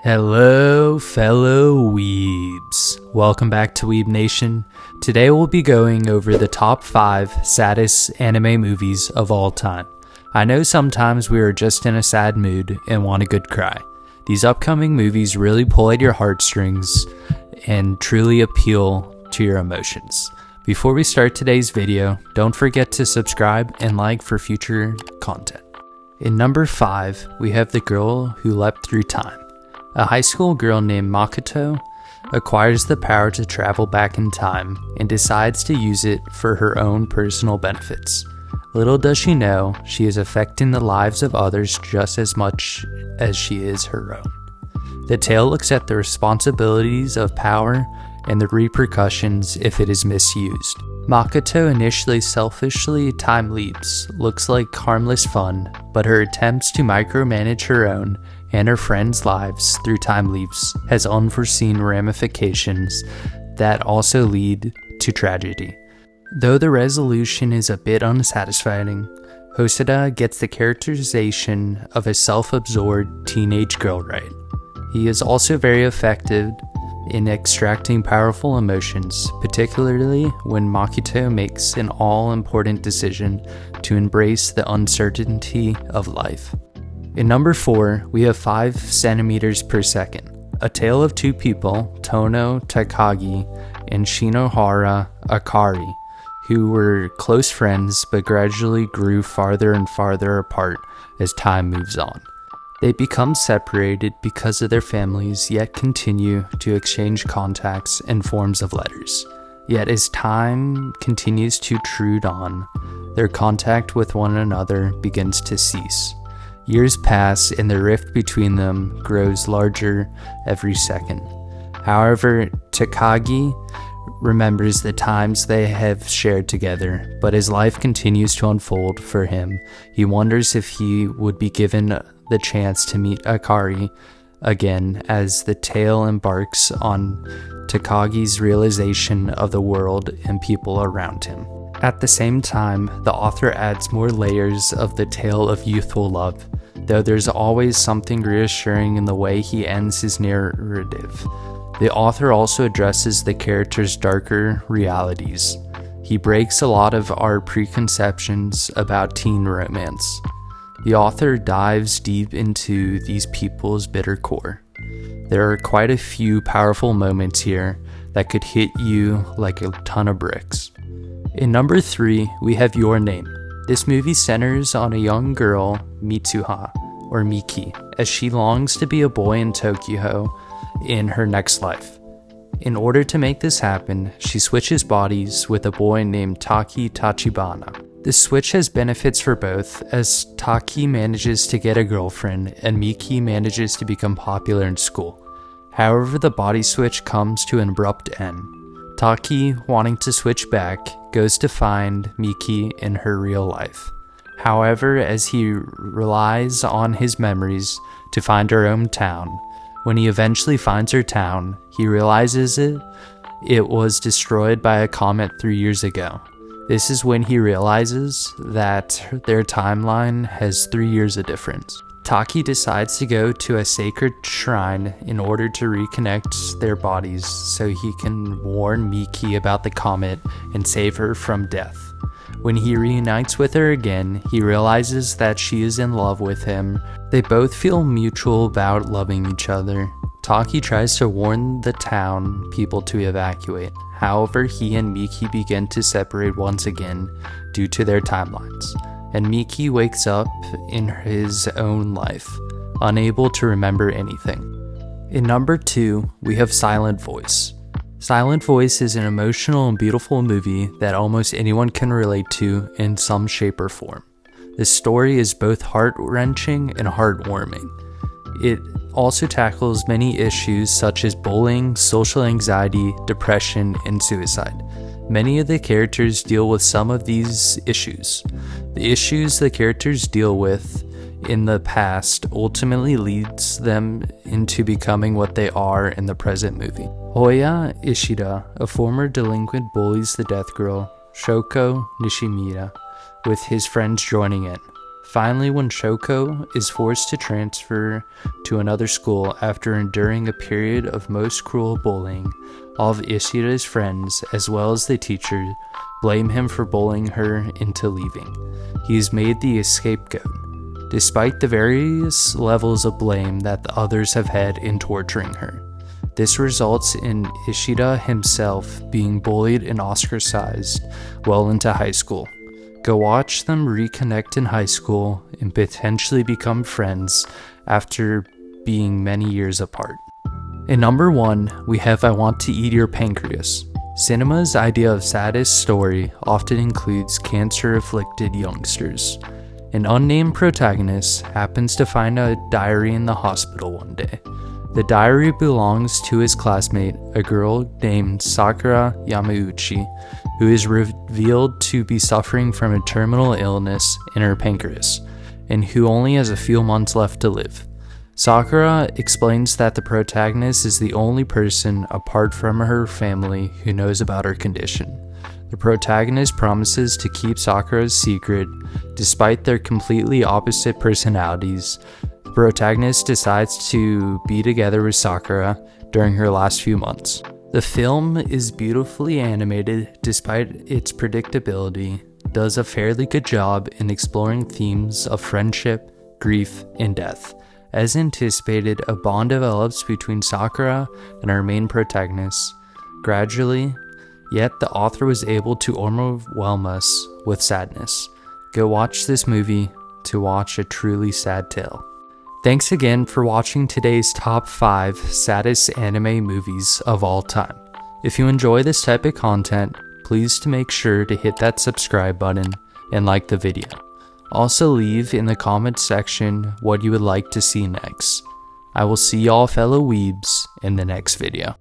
Hello, fellow weebs. Welcome back to Weeb Nation. Today we'll be going over the top 5 saddest anime movies of all time. I know sometimes we are just in a sad mood and want a good cry. These upcoming movies really pull at your heartstrings and truly appeal to your emotions. Before we start today's video, don't forget to subscribe and like for future content. In number 5, we have The Girl Who Leapt Through Time. A high school girl named Makoto acquires the power to travel back in time and decides to use it for her own personal benefits. Little does she know, she is affecting the lives of others just as much as she is her own. The tale looks at the responsibilities of power and the repercussions if it is misused. Makoto initially selfishly time leaps looks like harmless fun, but her attempts to micromanage her own and her friends' lives through time leaps has unforeseen ramifications that also lead to tragedy. Though the resolution is a bit unsatisfying, Hosoda gets the characterization of a self-absorbed teenage girl right. He is also very effective in extracting powerful emotions, particularly when Makoto makes an all-important decision to embrace the uncertainty of life. In number 4, we have 5 centimeters per second, a tale of two people, Tono Takagi and Shinohara Akari, who were close friends but gradually grew farther and farther apart as time moves on. They become separated because of their families, yet continue to exchange contacts and forms of letters. Yet as time continues to intrude on, their contact with one another begins to cease. Years pass and the rift between them grows larger every second. However, Takagi remembers the times they have shared together, but as life continues to unfold for him, he wonders if he would be given the chance to meet Akari again as the tale embarks on Takagi's realization of the world and people around him. At the same time, the author adds more layers of the tale of youthful love, though there's always something reassuring in the way he ends his narrative. The author also addresses the character's darker realities. He breaks a lot of our preconceptions about teen romance. The author dives deep into these people's bitter core. There are quite a few powerful moments here that could hit you like a ton of bricks. In number 3, we have Your Name. This movie centers on a young girl, Mitsuha, or Miki, as she longs to be a boy in Tokyo in her next life. In order to make this happen, she switches bodies with a boy named Taki Tachibana. This switch has benefits for both, as Taki manages to get a girlfriend and Miki manages to become popular in school. However, the body switch comes to an abrupt end. Taki, wanting to switch back, goes to find Miki in her real life. However, as he relies on his memories to find her hometown, when he eventually finds her town, he realizes it was destroyed by a comet 3 years ago. This is when he realizes that their timeline has 3 years of difference. Taki decides to go to a sacred shrine in order to reconnect their bodies so he can warn Miki about the comet and save her from death. When he reunites with her again, he realizes that she is in love with him. They both feel mutual about loving each other. Taki tries to warn the town people to evacuate. However, he and Miki begin to separate once again due to their timelines, and Miki wakes up in his own life, unable to remember anything. In number 2, we have Silent Voice. Silent Voice is an emotional and beautiful movie that almost anyone can relate to in some shape or form. The story is both heart-wrenching and heartwarming. It also tackles many issues such as bullying, social anxiety, depression, and suicide. Many of the characters deal with some of these issues. The issues the characters deal with in the past ultimately leads them into becoming what they are in the present movie. Hoya Ishida, a former delinquent, bullies the death girl, Shoko Nishimura, with his friends joining in. Finally, when Shoko is forced to transfer to another school after enduring a period of most cruel bullying, all of Ishida's friends, as well as the teacher, blame him for bullying her into leaving. He is made the scapegoat, despite the various levels of blame that the others have had in torturing her. This results in Ishida himself being bullied and ostracized well into high school. Go watch them reconnect in high school and potentially become friends after being many years apart. In number 1, we have I Want to Eat Your Pancreas. Cinema's idea of Saddest story often includes cancer-afflicted youngsters. An unnamed protagonist happens to find a diary in the hospital one day. The diary belongs to his classmate, a girl named Sakura Yamauchi, who is revealed to be suffering from a terminal illness in her pancreas, and who only has a few months left to live. Sakura explains that the protagonist is the only person apart from her family who knows about her condition. The protagonist promises to keep Sakura's secret despite their completely opposite personalities. The protagonist decides to be together with Sakura during her last few months. The film is beautifully animated despite its predictability, does a fairly good job in exploring themes of friendship, grief, and death. As anticipated, a bond develops between Sakura and our main protagonist. Gradually, yet the author was able to overwhelm us with sadness. Go watch this movie to watch a truly sad tale. Thanks again for watching today's top 5 saddest anime movies of all time. If you enjoy this type of content, please to make sure to hit that subscribe button and like the video. Also leave in the comments section what you would like to see next. I will see y'all fellow weebs in the next video.